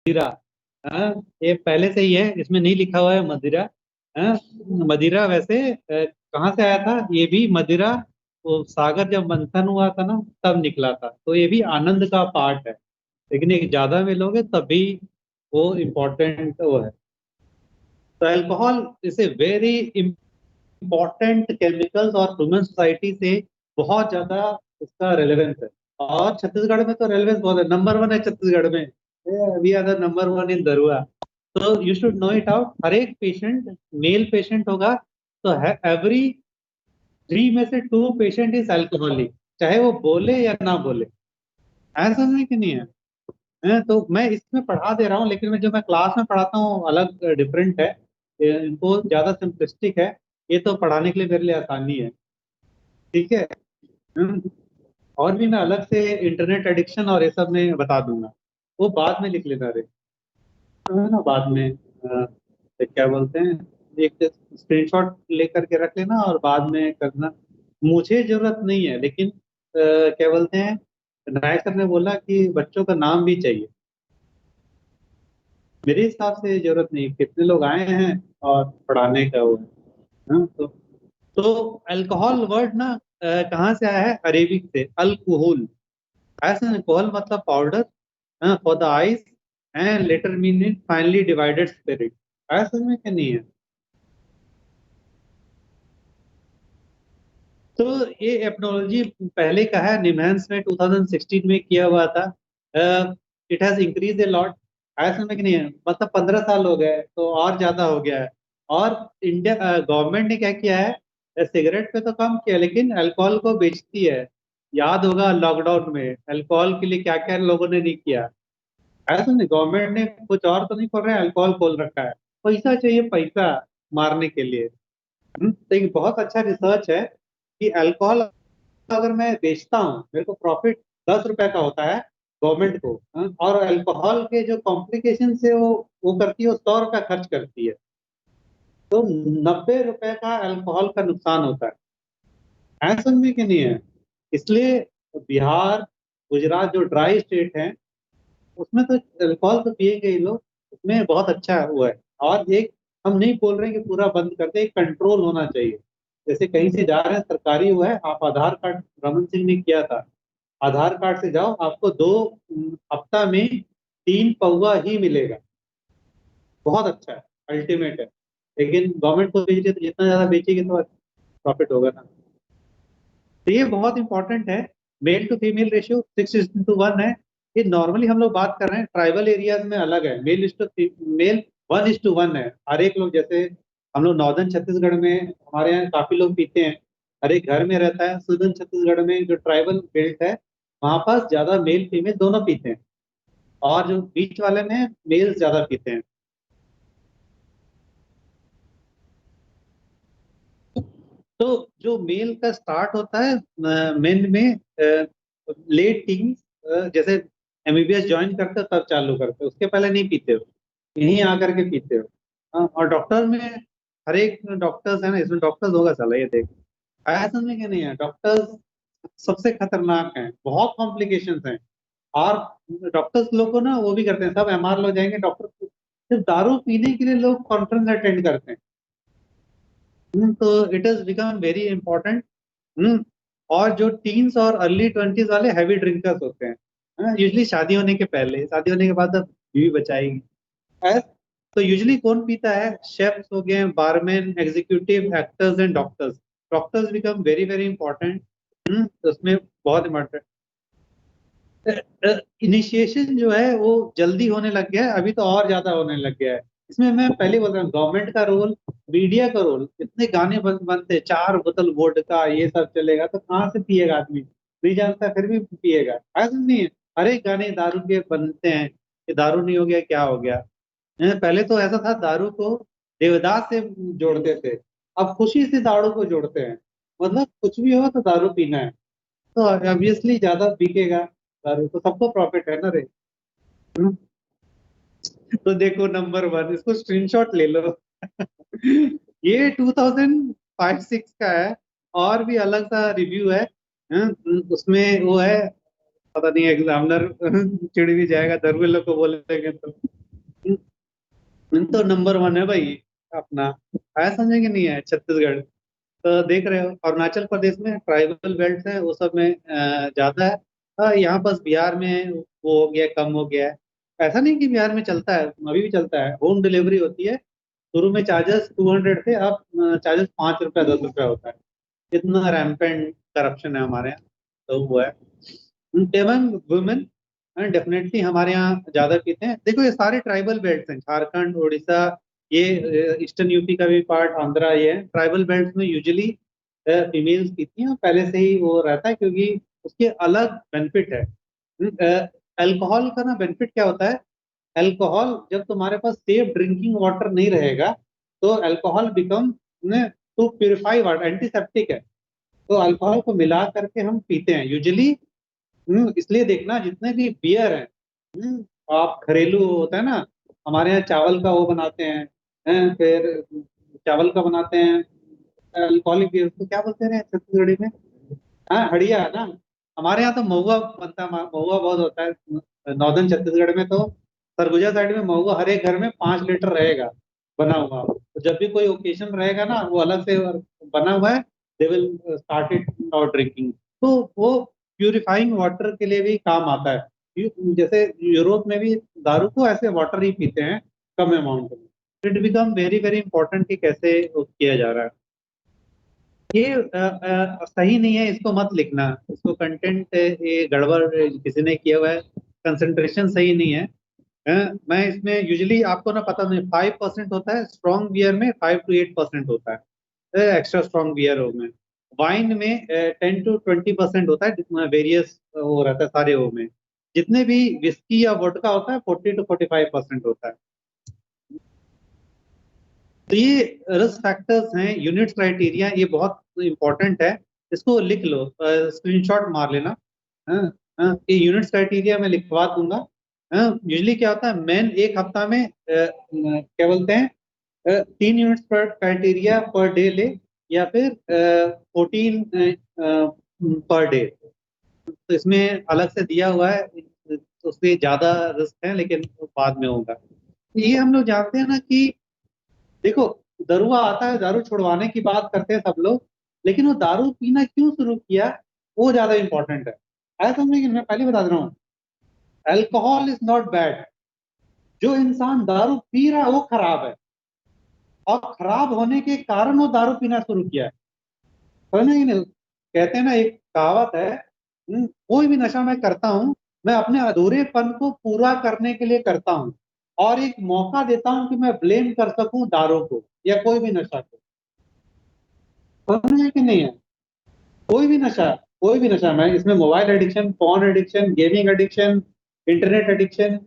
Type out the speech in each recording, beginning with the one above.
मदिरा। हाँ, ये पहले से ही है, इसमें नहीं लिखा हुआ है मदिरा। हाँ, मदिरा वैसे कहाँ से आया था ये भी मदिरा? वो सागर जब मंथन हुआ था ना, तब निकला था, तो ये भी आनंद का पार्ट है। लेकिन एक ज्यादा मिलोगे तभी वो इम्पोर्टेंट वो है। तो alcohol is a very important chemicals और ह्यूमन सोसाइटी से बहुत ज्यादा इसका रेलेवेंस है। और छत्तीसगढ़ में तो रेलेवेंस बहुत है, नंबर वन है छत्तीसगढ़ में। We are the number one in दरुआ। तो you should know it out. हर एक पेशेंट, मेल पेशेंट होगा तो एवरी 3 में से 2 पेशेंट इज अल्कोहलिक, चाहे वो बोले या ना बोले। ऐसा नहीं कि नहीं है। तो मैं इसमें पढ़ा दे रहा हूँ, लेकिन मैं जो मैं क्लास में पढ़ाता हूँ अलग डिफरेंट है। इनको ज्यादा सिंपलिस्टिक है। ये तो पढ़ाने के लिए मेरे लिए आसानी है। ठीक है। हम्म, और भी मैं अलग से इंटरनेट एडिक्शन और ये सब में बता दूंगा। वो बाद में लिख लेना रे, है ना, बाद में क्या बोलते हैं, एक स्क्रीनशॉट लेकर के रख लेना और बाद में करना। मुझे जरूरत नहीं है, लेकिन क्या बोलते हैं, नायक सर ने बोला कि बच्चों का नाम भी चाहिए। मेरे हिसाब से जरूरत नहीं, कितने लोग आए हैं और पढ़ाने का वो है। हाँ, तो अल्कोहल वर्ड ना कहाँ से आया है? अरेबिक से, अल्कोहल। ऐसा अल्कोहल मतलब powder for the ice, and later mean finally divided spirit. ऐसा में क्या नहीं है। तो ये एपनोलॉजी पहले का है, निमहांस में 2016 में किया हुआ था। It has increase a lot. ऐसा में कि नहीं है, मतलब 15 साल हो गए तो और ज्यादा हो गया है। और इंडिया गवर्नमेंट ने क्या किया है, सिगरेट पे तो कम किया, लेकिन अल्कोहल को बेचती है। याद होगा लॉकडाउन में अल्कोहल के लिए क्या क्या लोगों ने नहीं किया। ऐसा नहीं, गवर्नमेंट ने कुछ और तो नहीं खोल रहा है, अल्कोहल खोल रखा है। पैसा चाहिए, पैसा मारने के लिए। तो एक बहुत अच्छा रिसर्च है कि अल्कोहल अगर मैं बेचता हूँ, मेरे को प्रॉफिट 10 रुपए का होता है गवर्नमेंट को। और अल्कोहल के जो कॉम्प्लिकेशन से वो करती है, वो 100 रुपया खर्च करती है। तो 90 रुपए का अल्कोहल का नुकसान होता है। ऐसा में कि नहीं है। इसलिए बिहार, गुजरात जो ड्राई स्टेट है, उसमें तो अल्कोहल तो पिएंगे ही लोग। उसमें बहुत अच्छा हुआ है। और एक, हम नहीं बोल रहे हैं कि पूरा बंद कर दे, एक कंट्रोल होना चाहिए। जैसे कहीं से जा रहे हैं, सरकारी हुआ है, आप आधार कार्ड, रमन सिंह ने किया था, आधार कार्ड से जाओ, आपको 2 हफ्ता में 3 पौवा ही मिलेगा। बहुत अच्छा है, अल्टीमेट है। लेकिन गवर्नमेंट को बेच रही है, तो जितना ज्यादा बेचेगी तो प्रॉफिट होगा ना। तो ये बहुत इंपॉर्टेंट है। मेल टू फीमेल रेशियो 6:1 है। ये नॉर्मली हम लोग बात कर रहे हैं, ट्राइबल एरियाज में अलग है, मेल 1:1 है। हर एक लोग, जैसे हम लोग नॉर्दर्न छत्तीसगढ़ में, हमारे यहाँ काफी लोग पीते हैं, हर एक घर में रहता है। सुदर्न छत्तीसगढ़ में जो ट्राइबल बेल्ट है, वहां पास ज्यादा मेल फीमेल दोनों पीते हैं। और जो बीच वाले में मेल्स ज्यादा पीते हैं। तो जो मेल का स्टार्ट होता है मेन में लेट टीन्स, जैसे एमबीबीएस ज्वाइन करते हो तब चालू करते हो, उसके पहले नहीं पीते हो, यहीं आकर के पीते हो। और डॉक्टर में, हर एक डॉक्टर्स है ना, इसमें डॉक्टर्स होगा साला, ये देख। ऐसा नहीं कि नहीं है, डॉक्टर्स सबसे खतरनाक हैं, बहुत कॉम्प्लिकेशंस हैं। और डॉक्टर्स लोग को ना वो भी करते हैं, सब एमआर लोग जाएंगे डॉक्टर, सिर्फ दारू पीने के लिए लोग कॉन्फ्रेंस अटेंड करते हैं। तो it is become very important. और जो टीन्स और अर्ली 20s वाले हैवी ड्रिंकर्स होते हैं, यूजली शादी होने के पहले, शादी होने के बाद अब बीवी बचाएगी। ऐस- तो यूजली कौन पीता है? शेफ्स हो गए, barman, executive, actors and doctors. Doctors become very very important उसमें, बहुत इंपॉर्टेंट। इनिशिएशन जो है वो जल्दी होने लग गया है, अभी तो और ज्यादा होने लग गया है। इसमें मैं पहले बोल रहा हूँ, गवर्नमेंट का रोल, मीडिया का रोल। इतने गाने बनते, 4 बोतल वोडका ये सब चलेगा तो कहाँ से पिएगा आदमी? नहीं जानता फिर भी पिएगा, ऐसा नहीं है। अरे गाने दारू के बनते हैं, कि दारू नहीं हो गया क्या हो गया। पहले तो ऐसा था, दारू को देवदास से जोड़ते थे, अब खुशी से दारू को जोड़ते हैं। मतलब कुछ भी हो तो दारू पीना है, तो ऑब्वियसली ज्यादा बिकेगा दारू, तो सबको प्रॉफिट है ना रे। हम्म। तो देखो नंबर वन, इसको स्क्रीनशॉट ले लो। ये 2005-6 का है। और भी अलग सा रिव्यू है। उसमें वो है, पता नहीं एग्जामिनर चिढ़ भी जाएगा दरवेल को बोलेंगे तो। तो नंबर वन है भाई अपना। आया समझे कि नहीं है छत्तीसगढ़। तो देख रहे हो अरुणाचल प्रदेश में ट्राइबल बेल्ट है वो सब में ज्यादा है। यहाँ बस बिहार में वो हो गया कम हो गया है। ऐसा नहीं कि बिहार में चलता है अभी भी चलता है होम डिलीवरी होती है। शुरू में चार्जेस 200 थे अब चार्जेस 5 रुपया 10 रुपया होता है। इतना रैम्पेंट करप्शन है हमारे यहाँ। तो वो है एवं वुमेन डेफिनेटली हमारे यहाँ ज्यादा पीते हैं। देखो ये सारे ट्राइबल बेल्ट हैं झारखंड उड़ीसा ये ईस्टर्न यूपी का भी पार्ट आंध्रा ये है ट्राइबल बेल्ट में यूजुअली फीमेल्स पीती हैं पहले से ही वो रहता है क्योंकि उसके अलग बेनिफिट है। अल्कोहल का ना बेनिफिट क्या होता है। अल्कोहल जब तुम्हारे पास सेफ ड्रिंकिंग वाटर नहीं रहेगा तो alcohol become to purify water antiseptic है। तो अल्कोहल को मिला करके हम पीते हैं यूजुअली। इसलिए देखना जितने भी बियर हैं आप घरेलू होता है ना हमारे यहाँ चावल का वो बनाते हैं। फिर चावल का बनाते हैं अल्कोहलिक बियर तो क्या बोलते हैं छत्तीसगढ़ी में। हाँ हड़िया है ना। हमारे यहाँ तो महुआ बनता है महुआ बहुत होता है नॉर्दर्न छत्तीसगढ़ में तो सरगुजा साइड में महुआ हर एक घर में 5 लीटर रहेगा बना हुआ। तो जब भी कोई ओकेजन रहेगा ना वो अलग से बना हुआ है they will start it not drinking. तो वो प्यूरिफाइंग वाटर के लिए भी काम आता है। जैसे यूरोप में भी दारू को ऐसे वाटर ही पीते हैं कम अमाउंट में। It become very very important कि कैसे वो किया जा रहा है। ये सही नहीं है इसको मत लिखना इसको कंटेंट ये गड़बड़ किसी ने किया हुआ है कंसंट्रेशन सही नहीं है। मैं इसमें यूजुअली आपको ना पता नहीं 5% होता है स्ट्रॉन्ग बियर में 5 to 8% होता है एक्स्ट्रा स्ट्रॉन्ग बियर हो में। वाइन में 10 to 20% होता है वेरियस वो रहता है सारे वो में। जितने भी विस्की या वोडका होता है 40 to 45% होता है। तो ये रिस्क फैक्टर्स हैं यूनिट क्राइटेरिया ये बहुत इंपॉर्टेंट है। इसको लिख लो स्क्रीनशॉट मार लेना। हाँ, ये यूनिट क्राइटेरिया मैं लिखवा दूंगा। यूजली क्या होता है मैन एक हफ्ता में क्या बोलते हैं 3 यूनिट्स पर क्राइटेरिया पर डे ले या फिर 14 पर डे। तो इसमें अलग से दिया हुआ है तो उससे ज्यादा रिस्क है लेकिन बाद में होगा। ये हम लोग जानते हैं ना कि देखो दरुआ आता है दारू छुड़वाने की बात करते हैं सब लोग लेकिन वो दारू पीना क्यों शुरू किया वो ज्यादा इंपॉर्टेंट है। ऐसा समझे कि मैं पहले बता दे रहा हूँ अल्कोहल इज नॉट बैड। जो इंसान दारू पी रहा है वो खराब है और खराब होने के कारण वो दारू पीना शुरू किया है। समझ नहीं कहते हैं ना एक कहावत है कोई भी नशा मैं करता हूँ मैं अपने अधूरेपन को पूरा करने के लिए करता हूँ और एक मौका देता हूँ कि मैं ब्लेम कर सकूं दारू को या कोई भी नशा को। समझ है कि नहीं है। कोई भी नशा मैं इसमें mobile addiction phone addiction gaming addiction internet addiction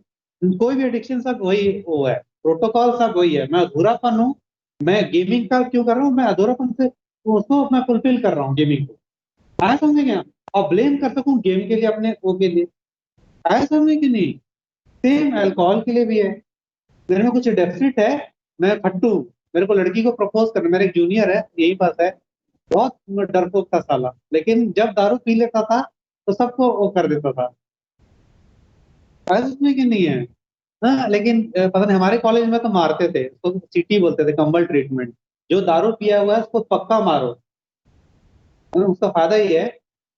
कोई भी एडिक्शन सब वही वो है प्रोटोकॉल सब वही है। मैं अधूरापन हूँ मैं गेमिंग का क्यों कर रहा हूँ मैं अधूरापन से उसको मैं फुलफिल कर रहा हूँ गेमिंग को। आया समझे क्या और ब्लेम कर सकूं गेम के लिए अपने वो के लिए। आया समझे कि नहीं। सेम अल्कोहल के लिए भी है। मेरे में कुछ डेफिसिट है मैं फट्टू मेरे को लड़की को प्रपोज करना मेरे एक जूनियर है यही पास है बहुत डरपोक था साला लेकिन जब दारू पी लेता था तो सबको वो कर देता था। ऐसा कि नहीं है। हाँ लेकिन पता नहीं हमारे कॉलेज में तो मारते थे तो सीटी बोलते थे कंबल ट्रीटमेंट। जो दारू पिया हुआ है उसको पक्का मारो। उसका फायदा ही है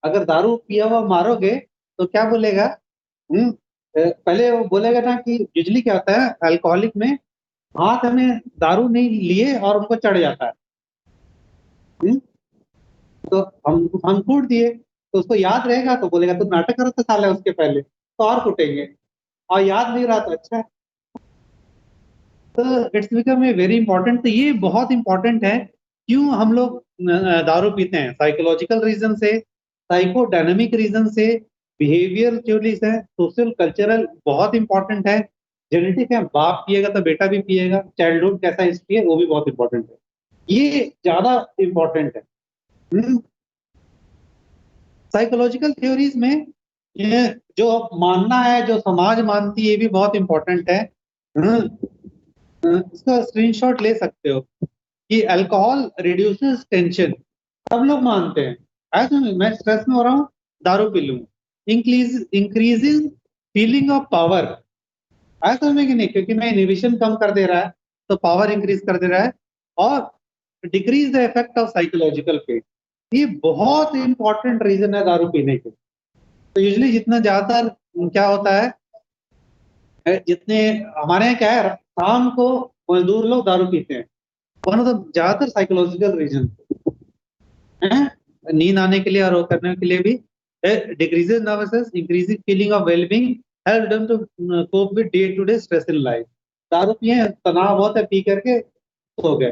अगर दारू पिया हुआ मारोगे तो क्या बोलेगा। हम्म, पहले वो बोलेगा ना कि यूजली क्या होता है अल्कोहलिक में हाथ हमें दारू नहीं लिए और उनको चढ़ जाता है। हम्म, तो हम कूट दिए तो उसको याद रहेगा तो बोलेगा तुम नाटक करो तो साला उसके पहले तो और कूटेंगे और याद नहीं रहा तो अच्छा है। तो it's become a very important. तो ये बहुत इंपॉर्टेंट है क्यों हम लोग दारू पीते हैं साइकोलॉजिकल रीजन से साइकोडायनेमिक रीजन से बिहेवियर थ्योरीज है सोशल कल्चरल बहुत इंपॉर्टेंट है। जेनेटिक है बाप पिएगा तो बेटा भी पिएगा चाइल्डहुड कैसा हिस्ट्री है वो भी बहुत इंपॉर्टेंट है। ये ज्यादा इंपॉर्टेंट है। साइकोलॉजिकल थ्योरीज में ये जो मानना है जो समाज मानती है ये भी बहुत इंपॉर्टेंट है। इसका स्क्रीनशॉट ले सकते हो कि अल्कोहल रिड्यूसेस टेंशन सब लोग मानते हैं। ऐसा नहीं मैं स्ट्रेस में हो रहा हूँ दारू पी लूँ इंक्रीजिंग फीलिंग ऑफ पावर। आया समझ में कि नहीं, क्योंकि मैं इनहिबिशन कम कर दे रहा है तो पावर इंक्रीज कर दे रहा है, और decrease the effect of psychological pen. ये बहुत इंपॉर्टेंट रीजन है दारू पीने के। तो यूजली जितना ज्यादातर क्या होता है, जितने हमारे यहाँ क्या है, शाम को मजदूर लोग दारू पीते हैं, वन ऑफ द ज्यादातर साइकोलॉजिकल रीजन है, नींद आने के लिए और वो करने के लिए भी। Decreases nervousness, increasing feeling of wellbeing, help them to cope with day to day stress in life. दारू पिए, तनाव बहुत है, पी करके सो गए।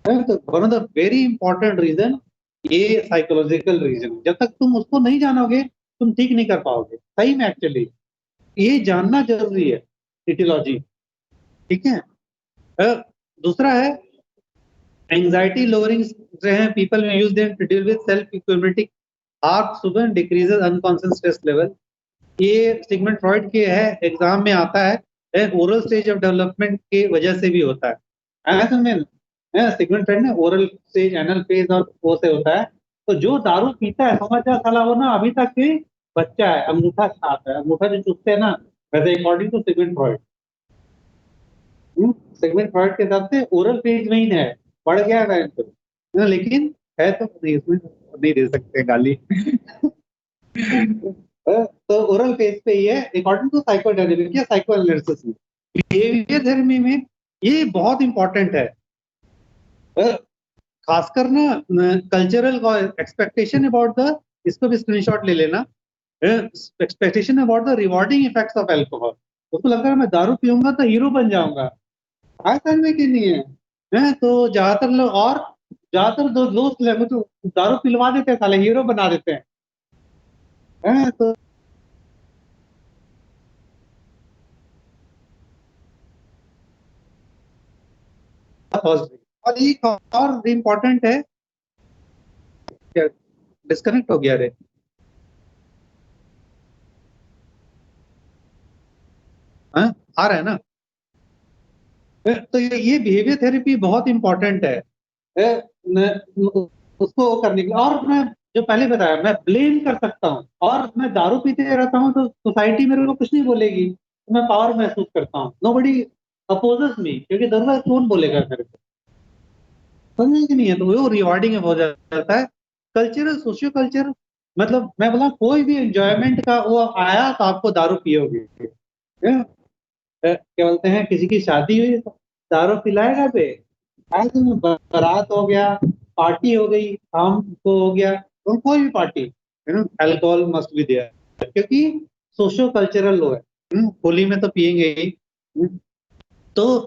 तो one of the very important reason ये साइकोलॉजिकल रीजन। जब तक तुम उसको नहीं जानोगे तुम ठीक नहीं कर पाओगे सही में। एक्चुअली ये जानना जरूरी है, इटियोलॉजी। ठीक है। दूसरा है एंजाइटी लोअरिंग पीपल में use them to deal with self equilibrium heart सुबह डिक्रीजेस अनकॉन्शियस स्ट्रेस लेवल। ये सिगमंड फ्रॉइड के है, एग्जाम में आता है, ओरल स्टेज ऑफ डेवलपमेंट की वजह से भी होता है। ऐसा में सिगमंड फ्रॉइड ने ओरल स्टेज, एनल फेज और वो से होता है। तो जो दारू पीता है समझ जा साला वो ना अभी तक भी बच्चा है, अंगूठा छाप है, अंगूठा जो चूसते हैं ना, वैसे according to Sigmund Freud. Sigmund Freud के हिसाब से ओरल फेज में ही है, बढ़ गया है तो, लेकिन है तो नहीं, उसमें नहीं दे सकते गाली। तो ओरल फेज पे ही है अकॉर्डिंग टू साइकोडायनेमिक्स या साइको एनालिसिस में। बिहेवियर थेरेपी में ये बहुत इंपॉर्टेंट है, खासकर ना कल्चरल एक्सपेक्टेशन अबाउट द, इसको भी स्क्रीनशॉट ले लेना, expectation about the rewarding effects of alcohol. उसको लगता है मैं दारू पीऊंगा तो हीरो बन जाऊंगा, ऐसा में कि नहीं है, तो ज्यादातर लोग, और ज्यादातर दोस्त लोग तो दारू पिलवा देते हैं, साले हीरो बना देते हैं, तो और एक और इम्पोर्टेंट है, क्या डिस्कनेक्ट हो गया रे? हाँ, आ रहा है ना? तो ये बिहेवियर थेरेपी बहुत इंपॉर्टेंट है, उसको करने के लिए। और मैं जो पहले बताया, मैं ब्लेम कर सकता हूँ, और मैं दारू पीते रहता हूँ तो सोसाइटी मेरे को कुछ नहीं बोलेगी, तो मैं पावर महसूस करता हूँ, नोबडी अपोजेस मी, क्योंकि दारू कौन बोलेगा मेरे को, समझे कि नहीं है? तो वो रिवार्डिंग हो जाता है। कल्चरल, सोशियो कल्चर, मतलब मैं बोला कोई भी एंजॉयमेंट का वो आया तो आपको दारू पियोगे। क्या बोलते हैं, किसी की शादी हुई तो दारू पिलाएगा बे, आज बारात हो गया, पार्टी हो गई, शाम को हो गया, तो कोई भी party, alcohol must be there, क्योंकि सोशियो कल्चरल लो है। होली में तो पियेंगे ही। तो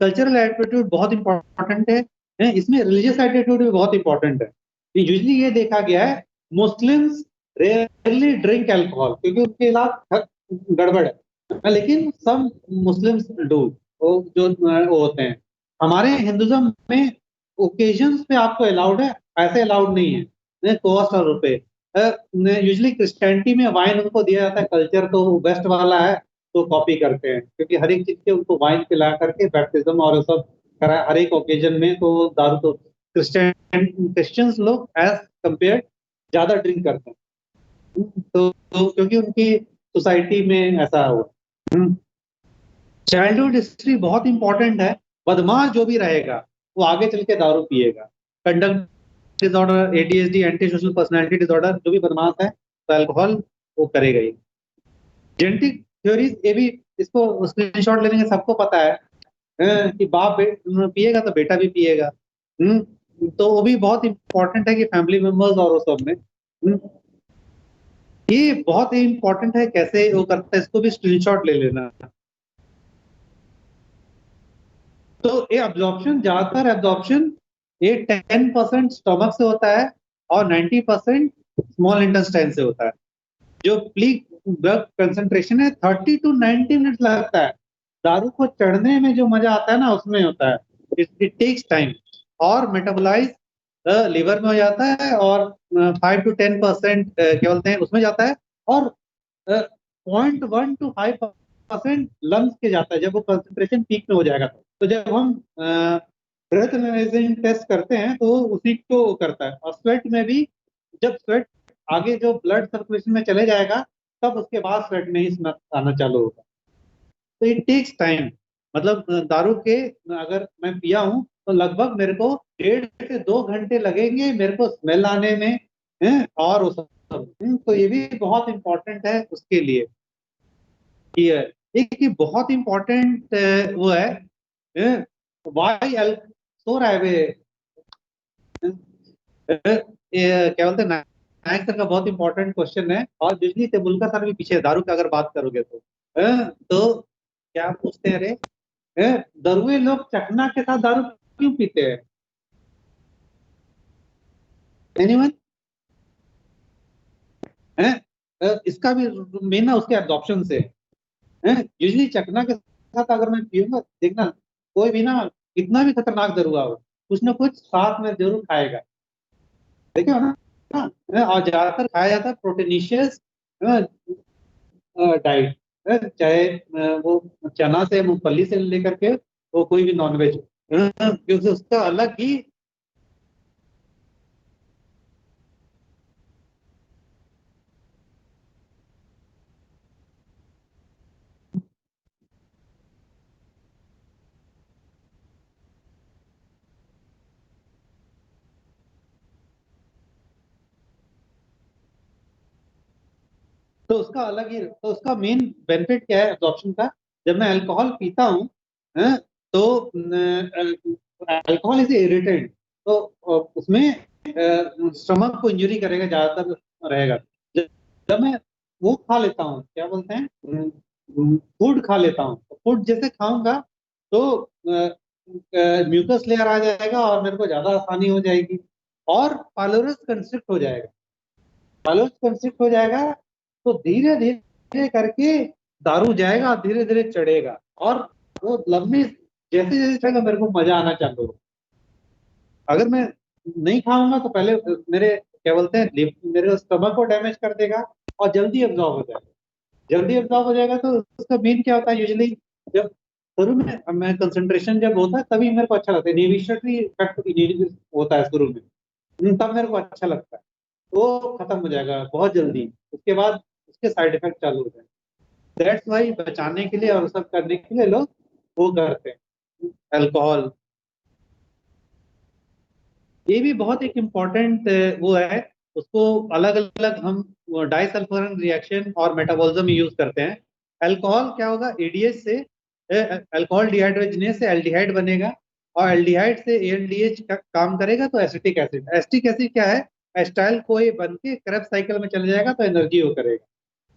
कल्चरल एटीट्यूड बहुत इंपॉर्टेंट है, इसमें रिलीजियस एटीट्यूड भी बहुत इंपॉर्टेंट है। यूजली ये देखा गया है, मुस्लिम्स रेयरली ड्रिंक अल्कोहल क्योंकि उनके इलाज गड़बड़ है, लेकिन सब मुस्लिम्स डू, वो जो वो होते हैं। हमारे हिंदुज्म में ओकेजन्स पे आपको अलाउड है, ऐसे अलाउड नहीं है, कॉस्ट और रुपए। यूजली क्रिश्चियनिटी में वाइन उनको दिया जाता है, कल्चर तो वेस्ट वाला है तो कॉपी करते हैं, क्योंकि हर एक चीज के उनको वाइन पिला करके बैप्टिज्म और सब करा हर एक ओकेजन में, तो दारू तो क्रिश्चियंस लोग एज कंपेयर ज्यादा ड्रिंक करते हैं। तो क्योंकि उनकी सोसाइटी में ऐसा हुआ। चाइल्डहुड हिस्ट्री बहुत इंपॉर्टेंट है, बदमाश जो भी रहेगा वो आगे चल के दारू पिएगा। Conduct disorder, ADHD, anti social personality disorder, जो भी बदमाश है तो अल्कोहल वो करेगा ही। जेनेटिक थ्योरीज, ये भी इसको स्क्रीनशॉट लेने के सबको पता है, कि बाप पिएगा तो बेटा भी पिएगा। तो वो भी बहुत इंपॉर्टेंट है कि फैमिली मेंबर्स और वो सब में, ये बहुत ही इंपॉर्टेंट है कैसे वो करता है, इसको भी स्क्रीनशॉट ले लेना। तो ये अब्जॉर्प्शन, ज्यादातर एब्जॉर्प्शन ये 10% स्टमक से होता है और 90% स्मॉल इंटेस्टाइन से होता है। जो पीक ड्रग कंसंट्रेशन है 30 to 90 मिनट लगता है। दारू को चढ़ने में जो मजा आता है ना उसमें होता है, इट टेक्स टाइम, और मेटाबोलाइज लिवर में हो जाता है, और 5 to 10% क्या बोलते हैं उसमें जाता है, और 0.1 to 5% लंग्स के जाता है जब वो कंसंट्रेशन पीक में हो जाएगा। तो जब हम ब्रेथ एनालाइजिंग टेस्ट करते हैं तो उसी को करता है। और स्वेट में भी, जब स्वेट आगे जो ब्लड सर्कुलेशन में चले जाएगा तब उसके बाद स्वेटनेस आना चालू होगा। तो इट टेक्स टाइम। मतलब दारू के अगर मैं पिया हूं तो लगभग मेरे को 1.5 से 2 घंटे लगेंगे मेरे को स्मेल आने में, और वो सब। तो ये भी बहुत इंपॉर्टेंट है उसके लिए। ये एक ये बहुत इंपॉर्टेंट वो है, वाई एल सो रहा है वे, ये क्या बोलते हैं, नायक सर का बहुत इंपॉर्टेंट क्वेश्चन है, और बिजली से मुल्का सर भी पीछे है, दारू का अगर बात करोगे तो। तो क्या पूछते हैं, अरे दरुए लोग चखना के साथ दारू क्यों पीते हैं? एनीवन? इसका भी मेन ना उसके एब्जॉर्प्शन से है। यूजली चखना के साथ अगर मैं पीऊंगा, देखना कोई भी ना कितना भी खतरनाक दरुआ हो, कुछ ना कुछ साथ में जरूर खाएगा। देखे हो ना? और ज्यादातर खाया जाता है प्रोटीनिशियस डाइट, चाहे वो चना से मूंगफली से लेकर के वो कोई भी नॉनवेज, क्योंकि उसका अलग ही। तो उसका मेन बेनिफिट क्या है एब्जॉर्प्शन का? जब मैं अल्कोहल पीता हूँ, तो अल्कोहल इज इरिटेंट, तो उसमें स्टमक को इंजरी करेगा ज्यादातर रहेगा। जब जब मैं वो खा लेता हूँ, क्या बोलते हैं, फूड खा लेता हूँ, तो फूड जैसे खाऊंगा तो म्यूकस लेयर आ जाएगा और मेरे को ज्यादा आसानी हो जाएगी, और पाइलोरस कंस्ट्रिक्ट हो जाएगा। पाइलोरस कंस्ट्रिक्ट हो जाएगा तो धीरे धीरे करके दारू जाएगा, धीरे धीरे चढ़ेगा, और वो लंबी जैसे जैसे चढ़ेगा मेरे को मजा आना चालू होगा। अगर मैं नहीं खाऊंगा तो पहले मेरे क्या बोलते हैं मेरे स्टमक को डैमेज कर देगा, और जल्दी एब्जॉर्ब हो जाएगा। जल्दी एब्जॉर्ब हो जाएगा तो उसका मेन क्या होता है यूजली, जब शुरू में मैं कंसंट्रेशन जब होता है तभी मेरे को अच्छा लगता है, इनिबिटरी इफेक्ट होता है शुरू में, तब मेरे को अच्छा लगता है। वो खत्म हो जाएगा बहुत जल्दी, उसके बाद उसके साइड इफेक्ट चालू हो जाएंगे। दैट्स वाई बचाने के लिए और सब करने के लिए लोग वो करते हैं अल्कोहल। ये भी बहुत एक इम्पोर्टेंट वो है। उसको अलग अलग हम डाइसल्फाइड रिएक्शन और मेटाबॉलिज्म में यूज करते हैं। अल्कोहल क्या होगा, एडीएच से अल्कोहल डिहाइड्रोजनेज से एल्डिहाइड बनेगा, और एल्डिहाइड से एएलडीएच का काम करेगा तो एसिटिक एसिड। एसिटिक एसिड क्या है, एस्टाइल कोई बन के क्रेब्स साइकिल में चले जाएगा तो एनर्जी वो करेगा।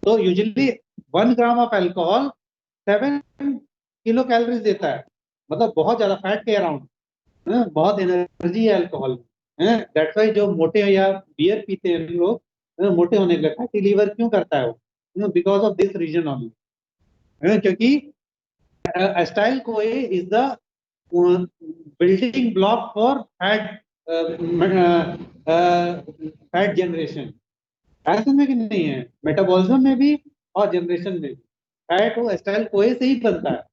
तो usually 1 gram of alcohol 7 kilo calories देता है, मतलब बहुत ज्यादा फैट के अराउंड, बहुत एनर्जी है अल्कोहल में। दैट्स वाई जो मोटे या बियर पीते हैं लोग, मोटे होने के लिए फैटी लीवर क्यों करता है वो, because of this reason only. क्योंकि acetyl CoA is the building block for fat generation. ऐसे में कि नहीं है, मेटाबॉलिज्म में भी और जनरेशन में भी फैट वो एस्टाइल कोए से ही बनता है।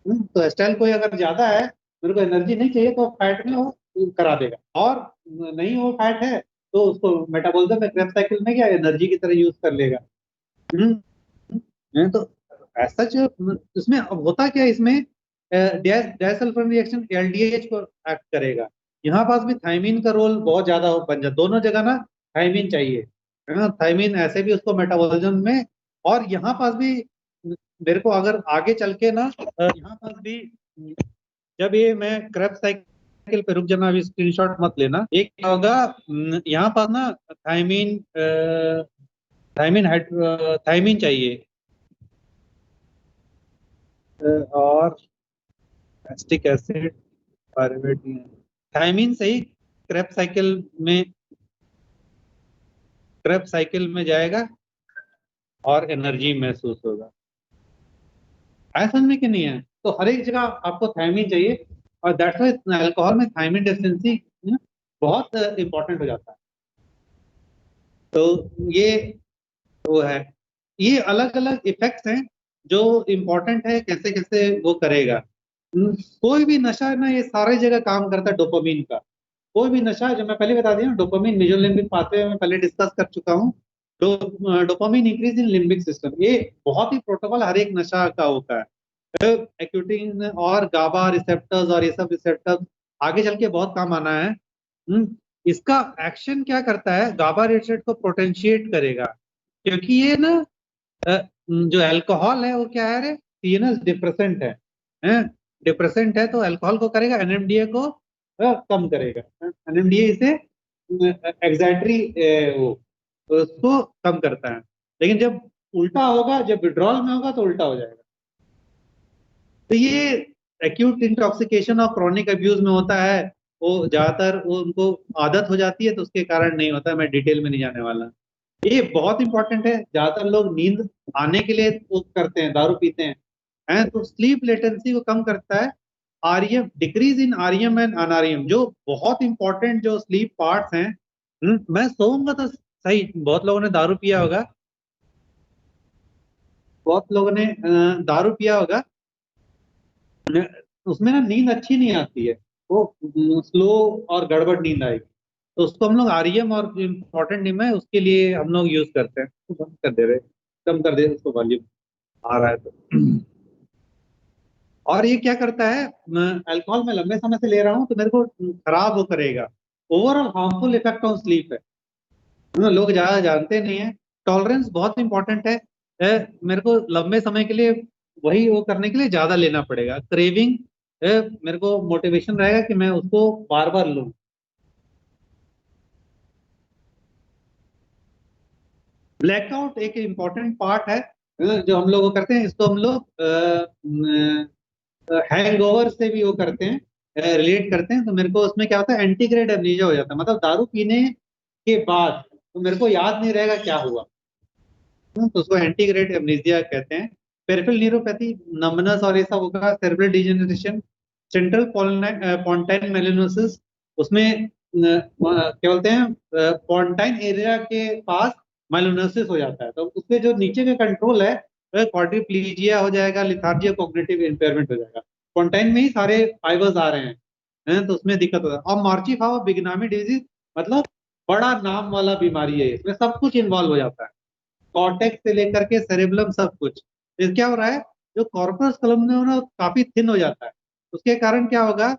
तो एस्टाइल कोई अगर ज्यादा है, मेरे को एनर्जी नहीं चाहिए तो फैट में वो करा देगा, और नहीं वो फैट है तो उसको मेटाबॉलिज्म में क्रेब साइकिल में क्या एनर्जी की तरह यूज कर लेगा। तो ऐसा जो इसमें अब होता क्या है, इसमें डाइसल्फाइड रिएक्शन एलडीएच को एक्ट करेगा। यहाँ पास भी थायमीन का रोल बहुत ज्यादा बन जाता, दोनों जगह ना थायमीन चाहिए, है ना। थायमीन ऐसे भी उसको मेटाबॉलिज्म में, और यहाँ पास भी मेरे को अगर आगे चल के ना यहाँ पास भी, जब ये मैं क्रेब साइकिल पे रुक जाना, अभी स्क्रीनशॉट मत लेना, एक क्या होगा, यहाँ पास ना थायमीन थायमीन थायमीन चाहिए, और एसिटिक एसिड पायरुवेट थायमीन से ही में क्रेब साइकिल में जाएगा और एनर्जी महसूस होगा। ऐसा नहीं कि नहीं है, तो हर एक जगह आपको थायमीन चाहिए, और दैट्स वाई अल्कोहल में थायमीन डेफिशिएंसी बहुत इंपॉर्टेंट हो जाता है। तो ये वो है, ये अलग अलग इफेक्ट्स हैं जो इम्पोर्टेंट है, कैसे कैसे वो करेगा। कोई भी नशा ना ये सारी जगह काम करता है डोपामीन का। कोई भी नशा, जो मैं पहले बता दिया, डोपामिन मेजर लिम्बिक पाथवे में पहले डिस्कस कर चुका हूँ। Dopamine increase in limbic system, ये बहुत ही प्रोटोकॉल हर एक नशा का होता है। एक्यूटिन और गाबा रिसेप्टर्स और ये सब रिसेप्टर्स आगे चल के बहुत काम आना है। इसका एक्शन क्या करता है, गाबा रिसेप्टर को पोटेंशिएट करेगा, क्योंकि ये ना जो अल्कोहल है वो क्या है रे, सीएनएस डिप्रेसेंट है, डिप्रेसेंट है, तो अल्कोहल को करेगा, एनएमडीए को कम करेगा। एनएमडीए इसे एग्जैक्टरी वो तो उसको कम करता है। लेकिन जब उल्टा होगा, जब विड्रॉल में होगा तो उल्टा हो जाएगा। तो ये एक्यूट इंटॉक्सिकेशन और क्रॉनिक अब्यूज में होता है, वो ज्यादातर वो उनको आदत हो जाती है, तो उसके कारण नहीं होता है। मैं डिटेल में नहीं जाने वाला। ये बहुत इंपॉर्टेंट है, ज्यादातर लोग नींद आने के लिए वो करते हैं, दारू पीते हैं, तो स्लीप लेटेंसी को कम करता है। REM, decrease in REM and NREM, जो बहुत इंपॉर्टेंट जो स्लीप पार्ट्स हैं। मैं सोऊंगा तो सही, बहुत लोगों ने दारू पिया होगा, बहुत लोगों ने दारू पिया होगा, उसमें ना नींद अच्छी नहीं आती है, वो स्लो और गड़बड़ नींद आएगी। तो उसको हम लोग आरईएम और इम्पोर्टेंट नीम है उसके लिए हम लोग यूज करते हैं। तो बंद कर दे रहे, कम कर दे उसको, वॉल्यूम आ रहा है तो। और ये क्या करता है, अल्कोहल मैं लंबे समय से ले रहा हूँ तो मेरे को खराब वो करेगा, overall harmful effect on sleep है। लोग ज्यादा जानते नहीं है। टॉलरेंस बहुत इंपॉर्टेंट है, मेरे को लंबे समय के लिए वही वो करने के लिए ज्यादा लेना पड़ेगा। क्रेविंग, मेरे को मोटिवेशन रहेगा कि मैं उसको बार बार लूं। ब्लैकआउट एक इम्पॉर्टेंट पार्ट है, जो हम लोग करते हैं, इसको हम लोग हैंगओवर से भी वो करते हैं, रिलेट करते हैं। तो मेरे को उसमें क्या होता है, एंटीग्रेड एमनीजिया हो जाता है, मतलब दारू पीने के बाद तो मेरे को याद नहीं रहेगा क्या हुआ। तो उसको एंटीग्रेड एमनीजिया कहते हैं। पेरिफेरल न्यूरोपैथी, नंबनेस और ये सब होगा। सेरेब्रल डिजेनरेशन, सेंट्रल पॉन्टाइन मेलिनोसिस, उसमें क्या बोलते हैं, पॉन्टाइन एरिया के पास माइलोनोसिस हो जाता है, तो उसके जो नीचे का कंट्रोल है, क्वाड्रिप्लीजिया हो जाएगा, लिथार्जिया, कॉग्निटिव इम्पेयरमेंट हो जाएगा। पॉन्टाइन में ही सारे फाइबर्स आ रहे हैं, तो उसमें दिक्कत होता है। और मार्चिफाओ बिगनामी डिजीज, मतलब बड़ा नाम वाला बीमारी है, इसमें सब कुछ इन्वॉल्व हो जाता है, कॉर्टेक्स से लेकर के सेरेब्रम सब कुछ। तो क्या हो रहा है, जो कॉर्पस कलम है ना काफी थिन हो जाता है, उसके कारण क्या होगा,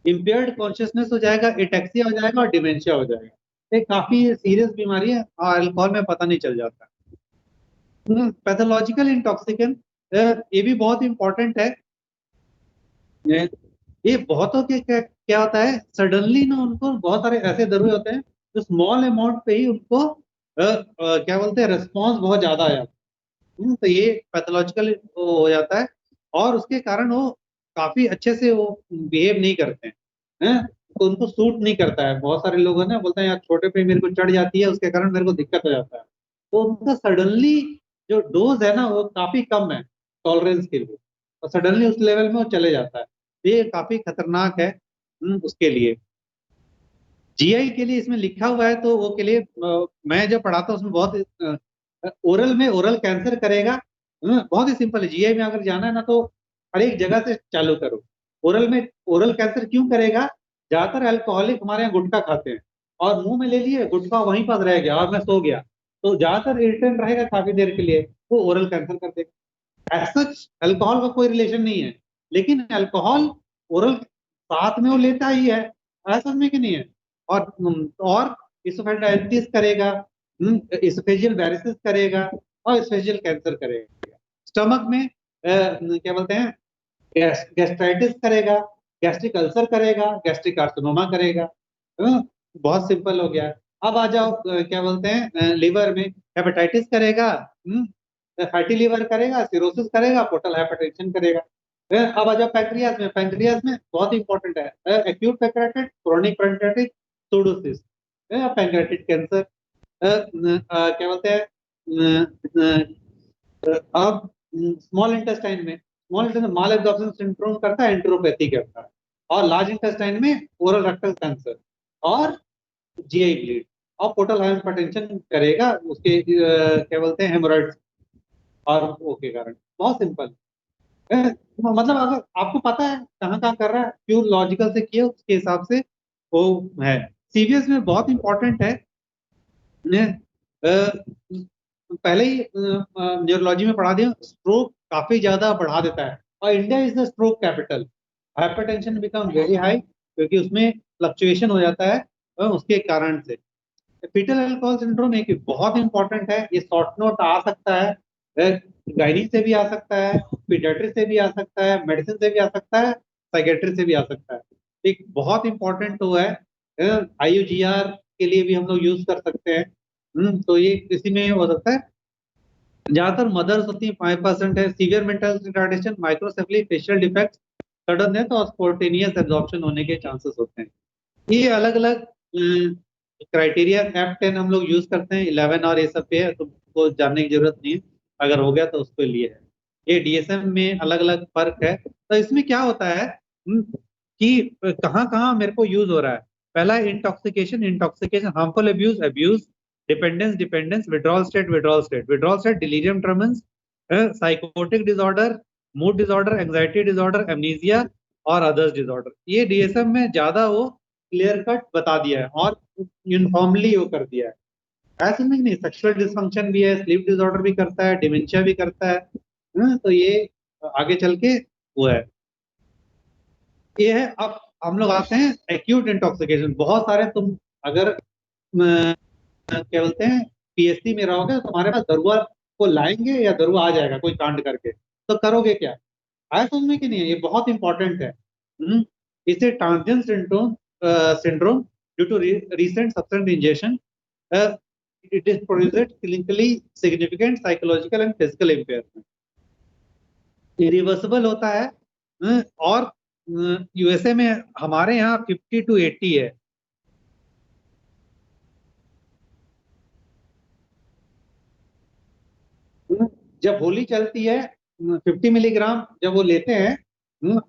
इम्पेयर्ड कॉन्शियसनेस हो जाएगा, एटेक्सिया हो जाएगा और डिमेंशिया हो जाएगा। ये काफी सीरियस बीमारी है और अल्कोहल में पता नहीं चल जाता। पैथोलॉजिकल इंटॉक्सिकेंट, ये भी बहुत इंपॉर्टेंट है। ये बहुतों के क्या होता है, सडनली ना उनको बहुत सारे ऐसे दरुए होते हैं जो स्मॉल अमाउंट पे ही उनको क्या बोलते हैं, रिस्पॉन्स बहुत ज्यादा आ जाता है। तो ये पैथोलॉजिकल हो जाता है, और उसके कारण वो काफी अच्छे से वो बिहेव नहीं करते हैं, तो उनको सूट नहीं करता है। बहुत सारे लोग हैं ना, बोलते हैं यार छोटे पे मेरे को चढ़ जाती है, उसके कारण मेरे को दिक्कत हो जाता है। तो उनका सडनली जो डोज है ना वो काफी कम है टॉलरेंस के लिए, और सडनली उस लेवल में वो चले जाता है। तो ये काफी खतरनाक है उसके लिए। जीआई के लिए इसमें लिखा हुआ है, तो वो के लिए मैं जब पढ़ाता हूँ उसमें बहुत ओरल में ओरल कैंसर करेगा। बहुत ही सिंपल है, जीआई में अगर जाना है ना तो हर एक जगह से चालू करो। ओरल में ओरल कैंसर क्यों करेगा, ज्यादातर अल्कोहलिक हमारे यहाँ गुटखा खाते हैं, और मुंह में ले लिए गुटखा वहीं पर रह गया और मैं सो गया, तो ज्यादातर इरिटेंट रहेगा काफी देर के लिए, वो ओरल कैंसर कर देगा। एज सच अल्कोहल का कोई रिलेशन नहीं है, लेकिन अल्कोहल ओरल साथ में वो लेता ही है, ऐसा में कि नहीं है। और इसोफेगाइटिस करेगा, इसोफेजियल वेरिसिस करेगा, और इसोफेजियल कैंसर करेगा। स्टमक में क्या बोलते हैं, गैस्ट्राइटिस करेगा, गैस्ट्रिक अल्सर करेगा, गैस्ट्रिक कार्सिनोमा करेगा। बहुत सिंपल हो गया। अब आ जाओ क्या बोलते हैं, लिवर में हेपेटाइटिस करेगा, फैटी लिवर करेगा, सिरोसिस करेगा, पोर्टल हाइपरटेंशन करेगा। अब आ जाओ पैंक्रियाज में, पैंक्रियाज में बहुत इंपॉर्टेंट है, acute pancreatitis, chronic pancreatitis, सूडोसिस, pancreatic cancer. क्या बोलते हैं, अब स्मॉल इंटेस्टाइन में माल एब्जॉर्प्शन सिंड्रोम करता है, एंटेरोपैथी करता है। और लार्ज इंटेस्टाइन में ओरल रेक्टल कैंसर और जीआई ब्लीड और पोर्टल हाइपरटेंशन करेगा, उसके क्या बोलते हैं, हेमोरॉइड्स और वो के कारण। बहुत सिंपल है, मतलब अगर आपको पता है कहाँ कहाँ कर रहा है, प्योर लॉजिकल से किए उसके हिसाब से वो है। सीवीएस में बहुत इंपॉर्टेंट है। ने, पहले ही न्यूरोलॉजी में पढ़ा दिया, स्ट्रोक काफी ज्यादा बढ़ा देता है, और India is the stroke capital. Hypertension become very high क्योंकि उसमें फ्लक्चुएशन हो जाता है उसके कारण से। फीटल अल्कोहल सिंड्रोम एक बहुत इंपॉर्टेंट है, ये शॉर्ट नोट आ सकता है, गायनी से भी आ सकता है, पीडियाट्री से भी आ सकता है, मेडिसिन से भी आ सकता है, साइकेट्री से भी आ सकता है। एक बहुत इंपॉर्टेंट वो है, आईयूजीआर के लिए भी हम लोग यूज कर सकते हैं। तो ये इसी में हो सकता है। ज्यादातर मदर्स होती है, 5% है। Severe mental retardation, microcephaly, facial defect, sudden death और स्पॉन्टेनियस एब्जॉर्प्शन होने के चांसेस होते हैं। ये अलग अलग क्राइटेरिया F10 हम लोग यूज करते हैं, 11 और ये सब पे है, तुमको जानने की जरूरत नहीं है, अगर हो गया तो उसके लिए है। ये डीएसएम में अलग अलग फर्क है। तो इसमें क्या होता है कि कहाँ कहाँ मेरे को यूज हो रहा है। पहला intoxication, intoxication, harmful abuse, abuse, dependence, dependence, withdrawal state, withdrawal state, withdrawal state, delirium ट्रेमेंस, psychotic disorder, mood disorder, anxiety disorder, amnesia और अदर्स डिसऑर्डर। ये डीएसएम में ज्यादा वो क्लियर कट बता दिया है और यूनिफॉर्मली वो कर दिया है। ऐसा नहीं, सेक्सुअल डिसफंक्शन भी है, स्लीप डिसऑर्डर भी करता है, डिमेंशिया भी करता है। तो ये आगे चल के वो है। ये है। अब हम लोग आते हैं एक्यूट इंटॉक्सिकेशन। बहुत सारे तुम अगर क्या बोलते हैं पीएससी में रहोगे तो तुम्हारे पास दरुआ को लाएंगे या दरुआ आ जाएगा कोई कांड करके, तो करोगे क्या? आया समझ में कि नहीं है? ये बहुत इंपॉर्टेंट है। इसे transient syndrome, syndrome due to recent substance ingestion. It is produced clinically significant psychological and physical impairment. Irreversible होता है। और यूएसए में हमारे यहाँ 50 to 80 है। जब होली चलती है 50 मिलीग्राम जब वो लेते हैं,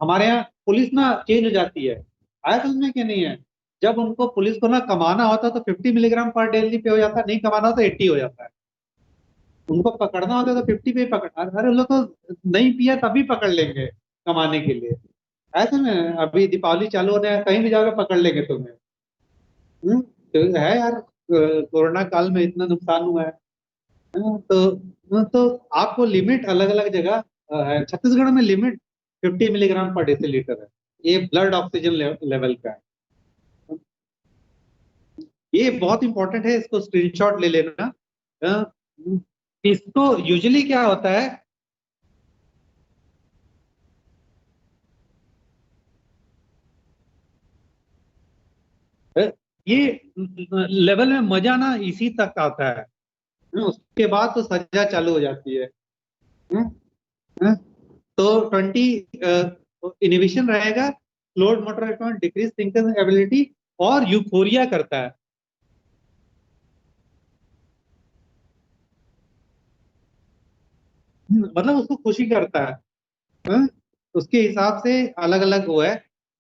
हमारे यहाँ पुलिस ना चेंज हो जाती है। आया समझ में कि नहीं है? जब उनको पुलिस को ना कमाना होता है तो 50 मिलीग्राम पर डेली पे हो जाता है, नहीं कमाना हो तो 80 हो जाता है। उनको पकड़ना होता है तो 50 पे ही पकड़, अरे उन लोग तो नहीं पिया तभी पकड़ लेंगे कमाने के लिए। ऐसे में अभी दीपावली चालू होने है, कहीं भी जाकर पकड़ लेंगे तुम्हें। तो है यार, कोरोना काल में इतना नुकसान हुआ है। तो आपको लिमिट अलग अलग जगह है। छत्तीसगढ़ में लिमिट 50 मिलीग्राम पर डेसीलीटर है। ये ब्लड ऑक्सीजन लेवल का है। ये बहुत इंपॉर्टेंट है, इसको स्क्रीनशॉट ले लेना। अ, इसको यूजुअली क्या होता है, ये लेवल में मजा ना इसी तक आता है। उसके बाद तो सजा चालू हो जाती है। हम्म, हम्म, तो 20 इनिबिशन रहेगा, float motor response, decrease thinking ability और यूफोरिया करता है। मतलब उसको खुशी करता है। हम्म, उसके हिसाब से अलग अलग वो है।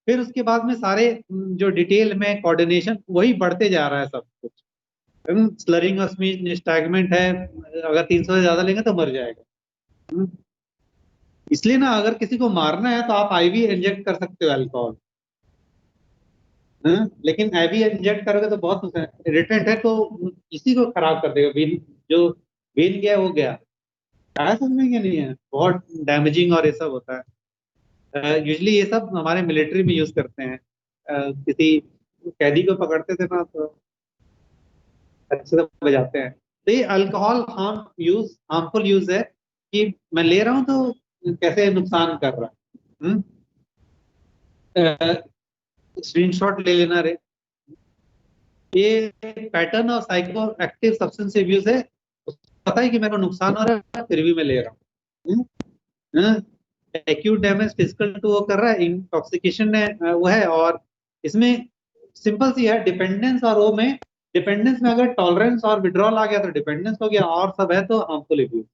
फिर उसके बाद में सारे जो डिटेल में कोऑर्डिनेशन वही बढ़ते जा रहा है सब कुछ। स्लरिंग और स्पीच निस्टैगमेंट है, अगर 300 से ज्यादा लेंगे तो मर जाएगा। हम्म, इसलिए ना अगर किसी को मारना है तो आप आईवी इंजेक्ट कर सकते हो अल्कोहल। लेकिन आईवी इंजेक्ट करोगे तो बहुत इरिटेंट है, तो इसी को खराब कर देगा। वेन जो वेन गया वो गया। क्या समझेंगे नहीं है, बहुत डैमेजिंग और ये सब होता है। यूजली ये सब हमारे मिलिट्री में यूज करते हैं। किसी कैदी को पकड़ते थे ना तो अच्छे से बजाते हैं। तो ये अल्कोहल हार्मफुल यूज है कि मैं ले रहा हूँ तो कैसे नुकसान कर रहा है। स्क्रीनशॉट ले लेना रे। ये पैटर्न और साइको एक्टिव सब्सटेंस अब्यूज है। पता है कि मेरे को नुकसान हो रहा है फिर भी मैं ले रहा हूँ। एक्यूट डैमेज फिजिकल टू वो कर रहा है, इंटॉक्सिकेशन ने वो है। और इसमें सिंपल सी है, डिपेंडेंस और वो में, डिपेंडेंस में अगर टॉलरेंस और विड्रॉल आ गया तो डिपेंडेंस हो गया, और सब है तो हार्मफुल अब्यूज।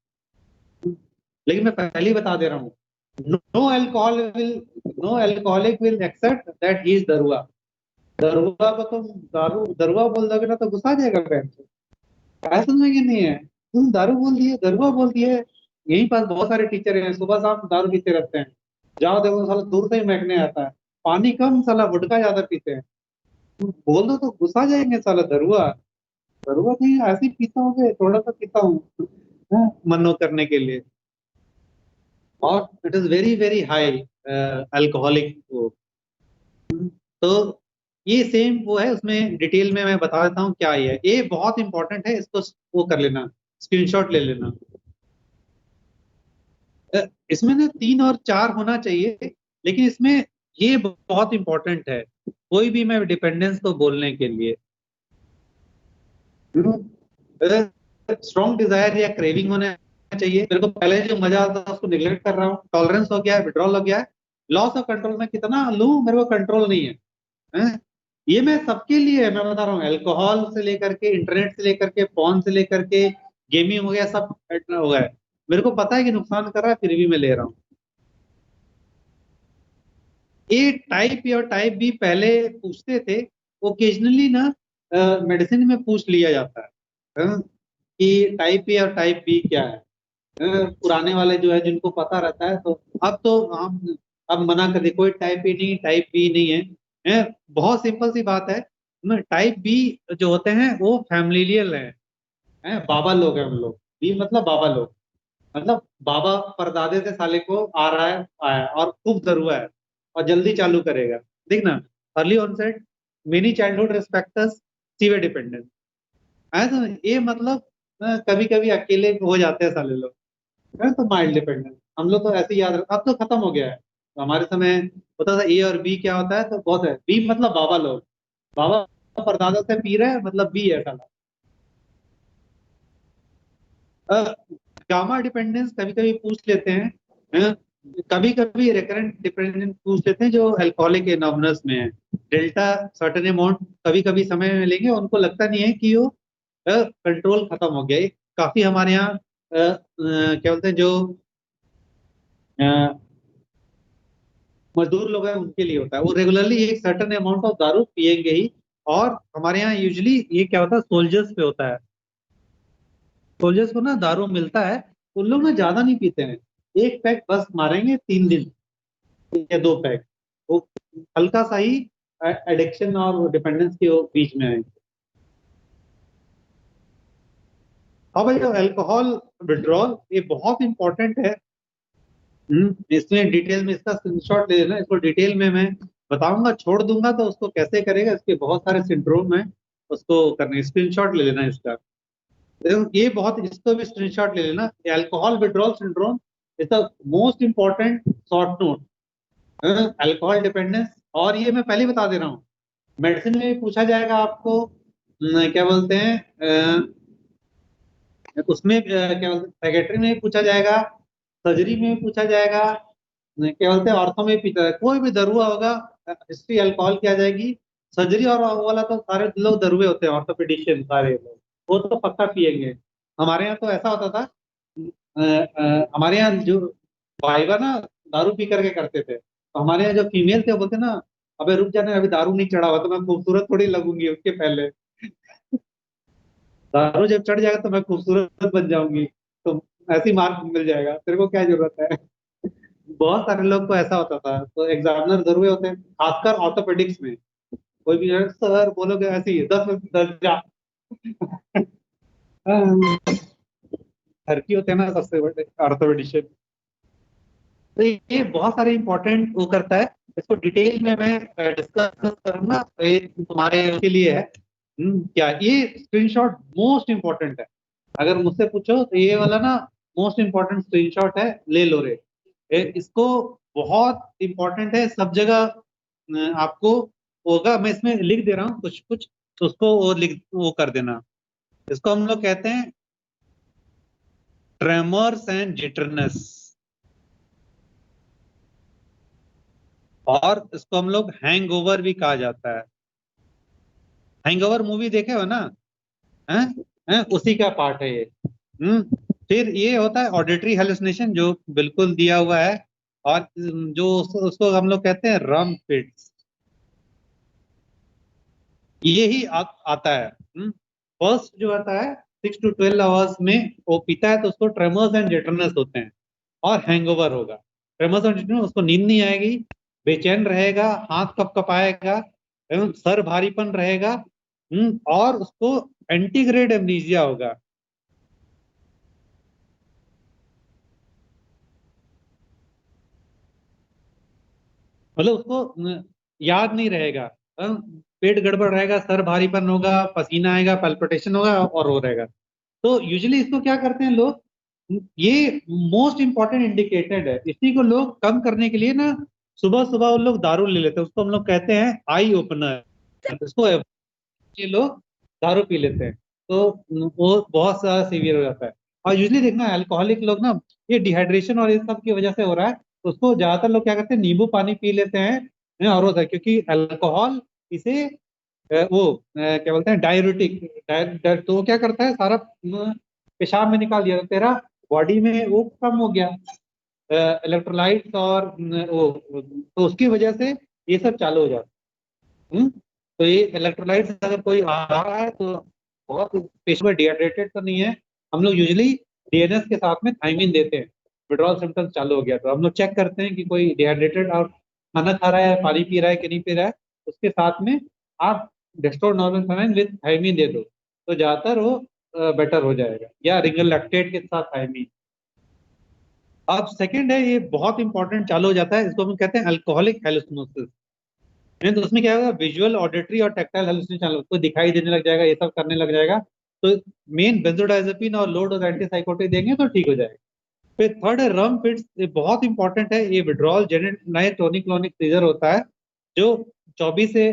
लेकिन मैं पहले ही बता दे रहा हूँ, no alcohol will no alcoholic will accept that he is दरुआ। दरुआ को तुम दारू दरुआ बोल दोगे ना तो गुस्सा आ जाएगा बहन से। क्या समझेंगे नहीं है, तुम दारू बोल दिए, दरुआ बोल दिए। यहीं पास बहुत सारे टीचर हैं, सुबह शाम दारू पीते रहते हैं। जाओ देखो साला दूर से ही महकने आता है। पानी कम, साला गुटखा ज्यादा पीते हैं। बोल दो तो गुस्सा जाएंगे, साला दरुआ। दरुआ नहीं, ऐसे ही पीता हूँ, थोड़ा सा पीता हूँ, मनो करने के लिए। और it is very very high alcoholic. तो ये सेम वो है, उसमें डिटेल में मैं बता देता हूँ क्या है। ये बहुत इंपॉर्टेंट है, इसको वो कर लेना, स्क्रीनशॉट ले लेना। इसमें ना 3 और 4 होना चाहिए, लेकिन इसमें ये बहुत इंपॉर्टेंट है, कोई भी मैं डिपेंडेंस को बोलने के लिए। स्ट्रॉन्ग डिजायर या क्रेविंग होना चाहिए। मेरे को पहले जो मजा आता था उसको निगलेक्ट कर रहा हूँ, टॉलरेंस हो गया है, विड्रॉल हो गया है, लॉस ऑफ कंट्रोल में कितना लूं मेरे को कंट्रोल नहीं है, हैं? ये मैं सबके लिए है, मैं बता रहा हूँ, अल्कोहल से लेकर के, इंटरनेट से लेकर के, फोन से लेकर के, गेमिंग हो गया, सब हो गया है। मेरे को पता है कि नुकसान कर रहा है, फिर भी मैं ले रहा हूँ। ये टाइप ए और टाइप बी पहले पूछते थे, ओकेजनली ना मेडिसिन में पूछ लिया जाता है, कि टाइप ए और टाइप बी क्या है। पुराने वाले जो है जिनको पता रहता है, तो अब तो हम अब मना कर दे, कोई टाइप ए नहीं, टाइप बी नहीं है, बहुत सिंपल सी बात है। टाइप बी जो होते हैं वो फैमिलियल हैं, बाबा लोग हैं हम लोग, बी मतलब बाबा लोग, मतलब बाबा परदादे से साले को आ रहा है, आया और खूब जरूरा है, और जल्दी चालू करेगा। देखना, early onset, many childhood respecters, severe dependence, है तो ये मतलब कभी कभी अकेले हो जाते हैं साले लोग, है तो माइल्ड डिपेंडेंस। हम लोग तो ऐसे ही याद रख, अब तो खत्म हो गया है, तो हमारे समय होता था ए और बी क्या होता है, तो बहुत है, बी मतलब बाबा लोग, बाबा परदादा से पी रहे हैं, मतलब बी है साला। गामा डिपेंडेंस कभी कभी पूछ लेते हैं, कभी कभी रिकरेंट डिपेंडेंस पूछ लेते हैं जो अल्कोहलिक एनोमनस में है। डेल्टा सर्टेन अमाउंट कभी कभी समय में लेंगे, उनको लगता नहीं है कि वो कंट्रोल खत्म हो गया। ये काफी हमारे यहाँ क्या बोलते हैं, जो अ, मजदूर लोग हैं उनके लिए होता है, वो रेगुलरली एक सर्टेन अमाउंट ऑफ दारू पिएंगे ही। और हमारे यहाँ यूजली ये क्या होता है, सोल्जर्स पे होता है, सोल्जर्स को ना दारू मिलता है, उन लोग ना ज्यादा नहीं पीते हैं, एक पैक बस मारेंगे 3 दिन या 2 पैक, वो हल्का सा ही एडिक्शन और डिपेंडेंस के वो बीच में है। हाँ भाई, जो अल्कोहल विड्रॉल ये बहुत इंपॉर्टेंट है। इसमें डिटेल में इसका स्क्रीनशॉट ले लेना, इसको डिटेल में मैं बताऊंगा, छोड़ दूंगा तो उसको कैसे करेगा, इसके बहुत सारे सिंड्रोम है, उसको करने स्क्रीनशॉट ले लेना इसका। देखो ये बहुत, इसको भी स्क्रीनशॉट ले लेना, alcohol withdrawal syndrome is the most important short note, alcohol dependence. और ये मैं पहले ही बता दे रहा हूँ, मेडिसिन में भी पूछा जाएगा आपको, क्या बोलते हैं, उसमें क्या बोलते हैं, साइकेट्री में भी पूछा जाएगा, सर्जरी में भी पूछा जाएगा, क्या बोलते हैं, ऑर्थो में पीता है, कोई भी दरुआ होगा, हिस्ट्री अल्कोहल की आ जाएगी। सर्जरी और वो वाला तो सारे लोग दरुए होते हैं, ऑर्थोपेडिशियन सारे लोग, वो तो पक्का पिएंगे। हमारे यहाँ तो ऐसा होता था, हमारे यहाँ जो वाइवा ना दारू पी करके करते थे, तो हमारे यहाँ जो फीमेल थे वो बोलते ना, अबे रुक जाने, अभी दारू नहीं चढ़ा हुआ, तो मैं खूबसूरत थोड़ी लगूंगी उसके पहले, दारू जब चढ़ जाएगा तो मैं खूबसूरत बन जाऊंगी, तो ऐसी मार्क मिल जाएगा, तेरे को क्या जरूरत है। बहुत सारे लोग को ऐसा होता था, तो एग्जामिनर जरूरी होते हैं, खासकर ऑर्थोपेडिक्स में, कोई भी सर बोलोगे ऐसे ही 10 दर्जा लड़की होते हैं ना सबसे बड़े ऑर्थोपेडिशियन। तो ये बहुत सारे इंपॉर्टेंट वो करता है, इसको डिटेल में मैं डिस्कस करूंगा, ये तुम्हारे के लिए है। क्या ये स्क्रीनशॉट मोस्ट इंपॉर्टेंट है, अगर मुझसे पूछो तो ये वाला ना मोस्ट इंपॉर्टेंट स्क्रीनशॉट है, ले लो रे। इसको बहुत इंपॉर्टेंट है सब जगह, आपको होगा, मैं इसमें लिख दे रहा हूँ कुछ कुछ, तो उसको वो लिख वो कर देना। इसको हम लोग कहते हैं ट्रेमर्स एंड जिटरनेस, और इसको हम लोग हैंगओवर भी कहा जाता है। हैंगओवर मूवी देखे हो ना, हैं? उसी का पार्ट है ये। फिर ये होता है ऑडिटरी हेलुसिनेशन, जो बिल्कुल दिया हुआ है, और जो उसको हम लोग कहते हैं रम फिट्स, ये ही आता है। फर्स्ट जो आता है 6 to 12 आवर्स में वो पीता है, तो उसको ट्रेमर्स एंड जिटरनेस होते हैं, और हैंगओवर होगा। ट्रेमर्स एंड जिटरनेस, उसको नींद नहीं आएगी, बेचैन रहेगा, हाथ कप कपाएगा, एवं सर भारीपन रहेगा, और उसको एंटीग्रेड एमनीजिया होगा। मतलब उसको याद नहीं रहेगा, पेट गड़बड़ रहेगा, सर भारीपन होगा, पसीना आएगा, पल्पिटेशन होगा और वो रहेगा। तो यूजुअली इसको क्या करते हैं लोग, ये मोस्ट इंपॉर्टेंट इंडिकेटेड है, इसी को लोग कम करने के लिए ना सुबह सुबह वो लोग दारू ले लेते हैं, उसको हम लोग कहते हैं आई ओपनर। इसको ये लोग दारू पी लेते हैं, तो वो बहुत सारा सीवियर हो जाता है। और यूजली देखना अल्कोहलिक लोग ना, ये डिहाइड्रेशन और इस सब की वजह से हो रहा है, तो उसको ज्यादातर लोग क्या करते हैं, नींबू पानी पी लेते हैं, और होता है क्योंकि अल्कोहल इसे क्या बोलते हैं, डाययूरेटिक, तो वो क्या करता है, सारा पेशाब में निकाल दिया, तो तेरा बॉडी में वो कम हो गया इलेक्ट्रोलाइट्स, और वो, तो उसकी वजह से ये सब चालू हो जाता है। तो ये इलेक्ट्रोलाइट्स अगर कोई आ रहा है तो बहुत पेशेंट में डिहाइड्रेटेड तो नहीं है, हम लोग यूजुअली डीएनएस के साथ में थायमिन देते हैं। विड्रॉल सिम्टम्स चालू हो गया तो हम लोग चेक करते हैं कि कोई डिहाइड्रेटेड और खाना खा रहा है, पानी पी रहा है कि नहीं पी रहा है, उसके साथ में आप डेस्टोर नॉर्मेल्फेनाइन विद थायमिन दे दो, तो ज़्यादातर वो बेटर हो जाएगा, या रिंगल लैक्टेट के साथ थायमिन। अब सेकंड है, ये बहुत इंपॉर्टेंट चालू हो जाता है, इसको हम कहते हैं अल्कोहलिक हेलुसिनोसिस। नहीं तो उसमें क्या होगा, विजुअल, ऑडिटरी और टैक्टाइल हेलुसिनेशन, उसको दिखाई देने लग जाएगा, ये सब करने लग जाएगा। तो मेन बेंजोडाइजेपिन और लो डोज एंटीसाइकोटिक देंगे तो ठीक हो जाएगा। फिर थर्ड है रम फिट्स, ये बहुत इंपॉर्टेंट है, ये विड्रॉल जेनेट नए टोनिक क्लोनिक सीजर होता है, जो 24 से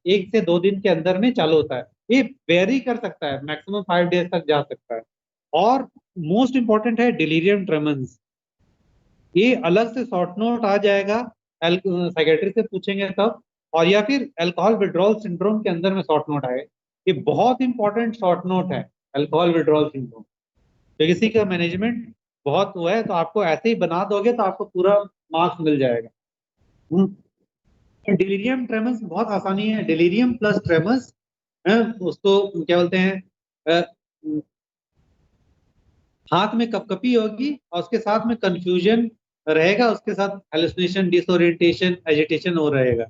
1 से 2 दिन के अंदर में चालू होता है। ये वेरी कर सकता है, मैक्सिमम 5 डेज तक जा सकता है। और मोस्ट इंपॉर्टेंट है डिलीरियम ट्रेमेंस, ये अलग से शॉर्ट नोट आ जाएगा, साइकेट्री से पूछेंगे तब, और या फिर अल्कोहल विड्रॉल सिंड्रोम के अंदर में शॉर्ट नोट आए, ये बहुत इंपॉर्टेंट शॉर्ट नोट है, अल्कोहल विड्रॉल सिंड्रोम। तो किसी का मैनेजमेंट बहुत हुआ है, तो आपको ऐसे ही बना दोगे तो आपको पूरा मार्क्स मिल जाएगा। डिलीरियम ट्रेमस बहुत आसानी है, डिलीरियम प्लस ट्रेमस, उसको क्या बोलते हैं, अ, हाथ में कपकपी होगी और उसके साथ में कंफ्यूजन रहेगा, उसके साथ हेलुसिनेशन, डिसोरिएंटेशन, एजिटेशन हो रहेगा।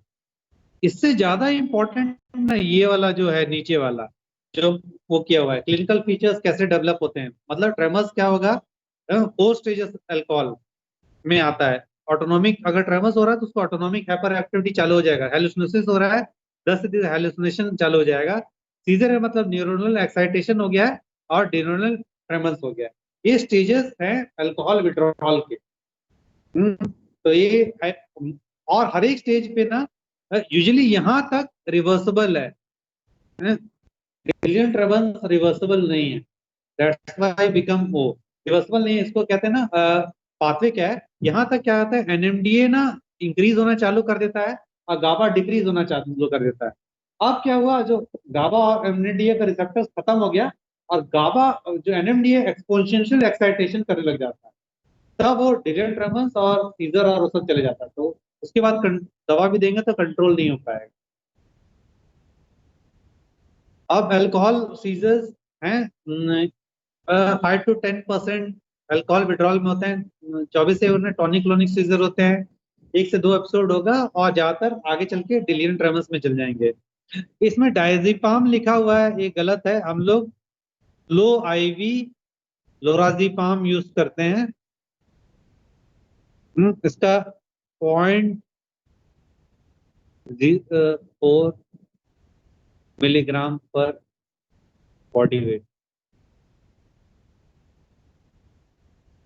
इससे ज्यादा इंपॉर्टेंट ना ये वाला जो है नीचे वाला, जो वो किया हुआ है, क्लिनिकल फीचर्स कैसे डेवलप होते हैं, मतलब ट्रेमस क्या होगा, 4 स्टेजेस अल्कोहल में आता है। ऑटोनोमिक, अगर ट्रेमस हो रहा है तो उसको ऑटोनोमिक हाइपर एक्टिविटी चालू हो जाएगा, हेलुसिनेसिस हो रहा है 10 से 20 हेलुसिनेशन चालू हो जाएगा, सीजर है मतलब न्यूरोनल एक्साइटेशन हो गया है, और डिनोनल ट्रेमस हो गया है। ये स्टेजेस हैं अल्कोहल विड्रॉल के। तो ये और हर एक स्टेज पे ना यूजुअली यहाँ तक रिवर्सिबल है, डिलीरियम ट्रेमस रिवर्सिबल नहीं है, दैट्स व्हाई बिकम वो रिवर्सिबल नहीं है। इसको कहते हैं ना, पाथवे क्या है, यहाँ तक क्या आता है, एनएमडीए ना इंक्रीज होना चालू कर देता है और गाबा डिक्रीज होना चालू कर देता है। अब क्या हुआ, जो गाबा और एनएमडीए का रिसेप्टर्स खत्म हो गया, और गाबा जो एनएमडीए एक्सपोनेंशियल एक्साइटेशन करने लग जाता है, तब वो डिलीरियम ट्रेमस और सीजर और वो सब चले जाता है। तो उसके बाद दवा भी देंगे तो कंट्रोल नहीं हो पाएगा। अब अल्कोहल सीजर्स हैं, 5 to 10% अल्कोहल विड्रॉल में होते हैं, 24 से उनमें टॉनिक क्लोनिक सीजर होते हैं, 1 से 2 एपिसोड होगा, और ज्यादातर आगे चल के डिलीरियम ट्रेमस में चल जाएंगे। इसमें डायजेपाम लिखा हुआ है, ये गलत है, हम लोग लो आईवी लोराजीपाम यूज करते हैं। इसका 0.4 मिलीग्राम पर बॉडी वेट,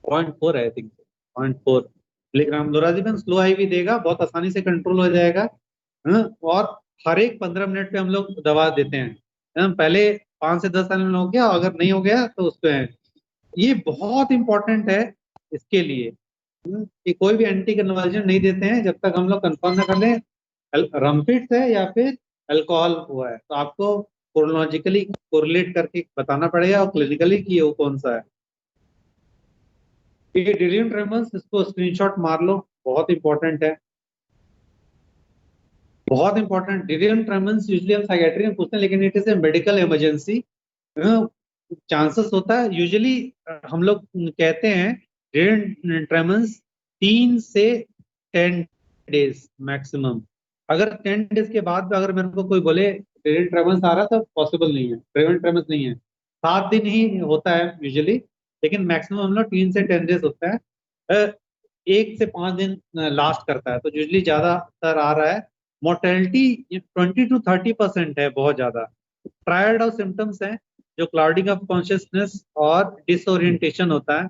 0.4 है, I think 0.4 milligram lorazepam slow IV देगा, बहुत आसानी से कंट्रोल हो जाएगा। और हर एक 15 मिनट पे हम लोग दवा देते हैं। पहले 5 से 10 साल में हो गया, अगर नहीं हो गया तो उस पे है। ये बहुत इंपॉर्टेंट है इसके लिए, कि कोई भी एंटी कन्वर्जन नहीं देते हैं जब तक हम लोग कंफर्म ना कर लें रमफिट्स है या फिर अल्कोहल हुआ है, तो आपको कोरोलॉजिकली कोरिलेट करके बताना पड़ेगा, और क्लिनिकली कि वो कौन सा है। ये डिलीरियम ट्रेमस, इसको स्क्रीनशॉट मार लो, बहुत इंपॉर्टेंट है, बहुत इंपॉर्टेंट। डिलीरियम ट्रेमस यूजुअली हम साइकेट्री में पूछते हैं, लेकिन it is a medical emergency, chances होता है यूजुअली, हम लोग कहते हैं डिलीरियम ट्रेमस 3 से 10 डेज मैक्सिमम, अगर 10 डेज के बाद भी अगर मेरे को कोई बोले ब्रेन ट्रेमर्स आ रहा तो पॉसिबल नहीं है, ब्रेन ट्रेमर्स नहीं है। 7 दिन ही होता है यूजुअली, लेकिन मैक्सिमम हम लोग 3 से 10 डेज होता है। 1 से 5 दिन लास्ट करता है, तो यूजुअली ज्यादातर आ रहा है। मोर्टेलिटी 20 to 30% है, बहुत ज्यादा। ट्रायड ऑफ सिम्टम्स हैं, जो क्लाउडिंग ऑफ कॉन्शियसनेस और डिसोरिएंटेशन होता है।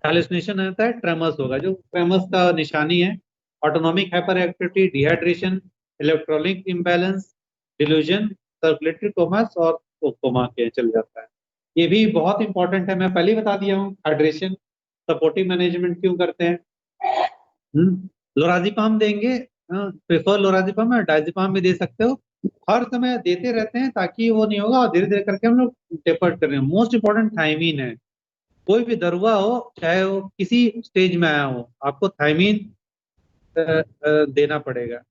हैलुसिनेशन होता है, ट्रेमर्स होगा, जो ट्रेमर्स का निशानी है। Autonomic hyper activity, dehydration, electronic imbalance, delusion, circulatory commas और कोमा के चल जाता है। ये भी बहुत इंपॉर्टेंट है, मैं पहले ही बता दिया हूँ। हाइड्रेशन, सपोर्टिव मैनेजमेंट क्यों करते हैं। लोराजिपाम देंगे, प्रेफर लोराजिपाम है, डायजिपाम भी दे सकते हो। हर समय देते रहते हैं ताकि वो नहीं होगा, और धीरे धीरे करके हम लोग टेपर्ड कर रहे हैं। मोस्ट इंपॉर्टेंट थायमीन है। कोई भी दरुआ हो, चाहे वो किसी स्टेज में आया हो, आपको थायमीन देना पड़ेगा।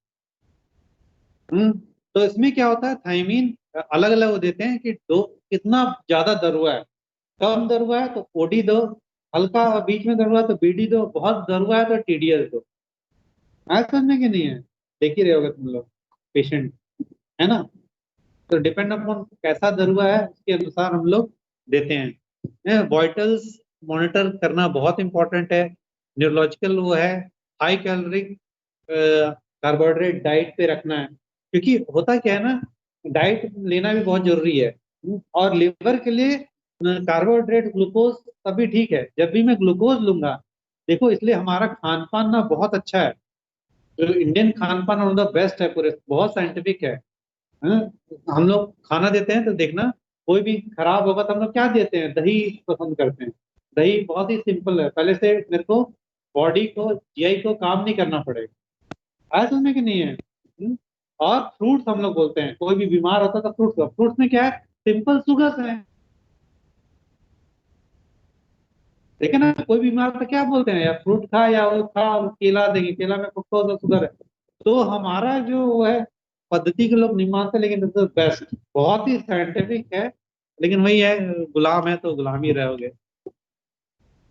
हम्म तो इसमें क्या होता है, थायमीन अलग अलग वो देते हैं कि दो कितना ज्यादा दरुआ है। कम दरुआ है तो ओडी दो, हल्का बीच में दरुआ है तो बीडी दो, बहुत दरुआ है तो टीडीएस दो। आज समझने की नहीं है, देख ही रहे होगे तुम लोग पेशेंट, है ना। तो डिपेंड अपॉन कैसा दरुआ है, उसके अनुसार हम लोग देते हैं। वाइटल्स मॉनिटर करना बहुत इंपॉर्टेंट है। न्यूरोलॉजिकल वो है, हाई कैलोरिक कार्बोहाइड्रेट डाइट पे रखना है, क्योंकि होता क्या है ना, डाइट लेना भी बहुत जरूरी है। और लिवर के लिए कार्बोहाइड्रेट ग्लूकोज तभी ठीक है जब भी मैं ग्लूकोज लूंगा। देखो, इसलिए हमारा खान पान ना बहुत अच्छा है। जो इंडियन खान पान वन ऑफ द बेस्ट है, पूरे बहुत साइंटिफिक है। हाँ? हम लोग खाना देते हैं तो देखना, कोई भी खराब होगा तो हम लोग क्या देते हैं, दही पसंद करते हैं। दही बहुत ही सिंपल है, पहले से मेरे को बॉडी को, जीआई को काम नहीं करना पड़ेगा। आया समझ में कि नहीं है। और फ्रूट्स हम लोग बोलते हैं, कोई भी बीमार होता है तो फ्रूट्स, फ्रूट्स में क्या है, सिंपल शुगर है। देखे ना, कोई बीमार तो क्या बोलते हैं, या फ्रूट खा या वो खा, केला देंगे, केला में फ्रुक्टोज और शुगर है। तो हमारा जो वो है पद्धति के लोग नहीं मानते, लेकिन दिस इज बेस्ट, बहुत ही साइंटिफिक है। लेकिन वही है, गुलाम है तो गुलाम ही रहोगे।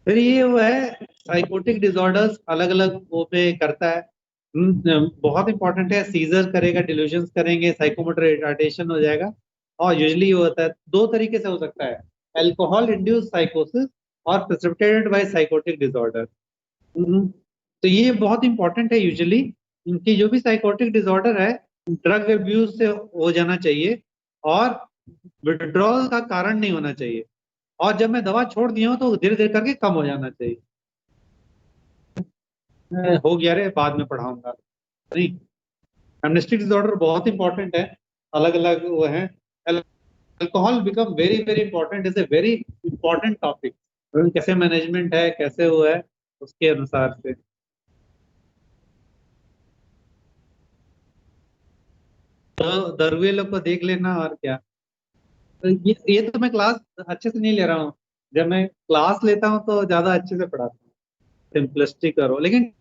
फिर ये वो है, साइकोटिक डिसऑर्डर्स अलग अलग वो पे करता है। बहुत इंपॉर्टेंट है, सीजर करेगा, डिल्यूजन्स करेंगे, साइकोमोटर रिटार्डेशन हो जाएगा। और यूजली वो होता है, दो तरीके से हो सकता है, अल्कोहल इंड्यूस साइकोसिस और प्रेसिपिटेटेड बाय साइकोटिक डिसऑर्डर। तो ये बहुत इंपॉर्टेंट है यूजुअली, इनकी जो भी साइकोटिक डिसऑर्डर है, ड्रग अब्यूज से हो जाना चाहिए, और विड्रॉल का कारण नहीं होना चाहिए। और जब मैं दवा छोड़ दिया हूँ तो धीरे धीरे करके कम हो जाना चाहिए। हो गया रे, बाद में पढ़ाऊंगा नहीं। एमनेस्टिक डिसऑर्डर बहुत इंपॉर्टेंट है, अलग अलग वो है। Alcohol become very very important, is a very important topic. कैसे मैनेजमेंट है, कैसे वो है, उसके अनुसार से। तो दरवे लोग को देख लेना, और क्या। तो ये तो मैं क्लास अच्छे से नहीं ले रहा हूँ। जब मैं क्लास लेता हूँ तो ज्यादा अच्छे से पढ़ाता हूँ, सिंपलिस्टिक करो, लेकिन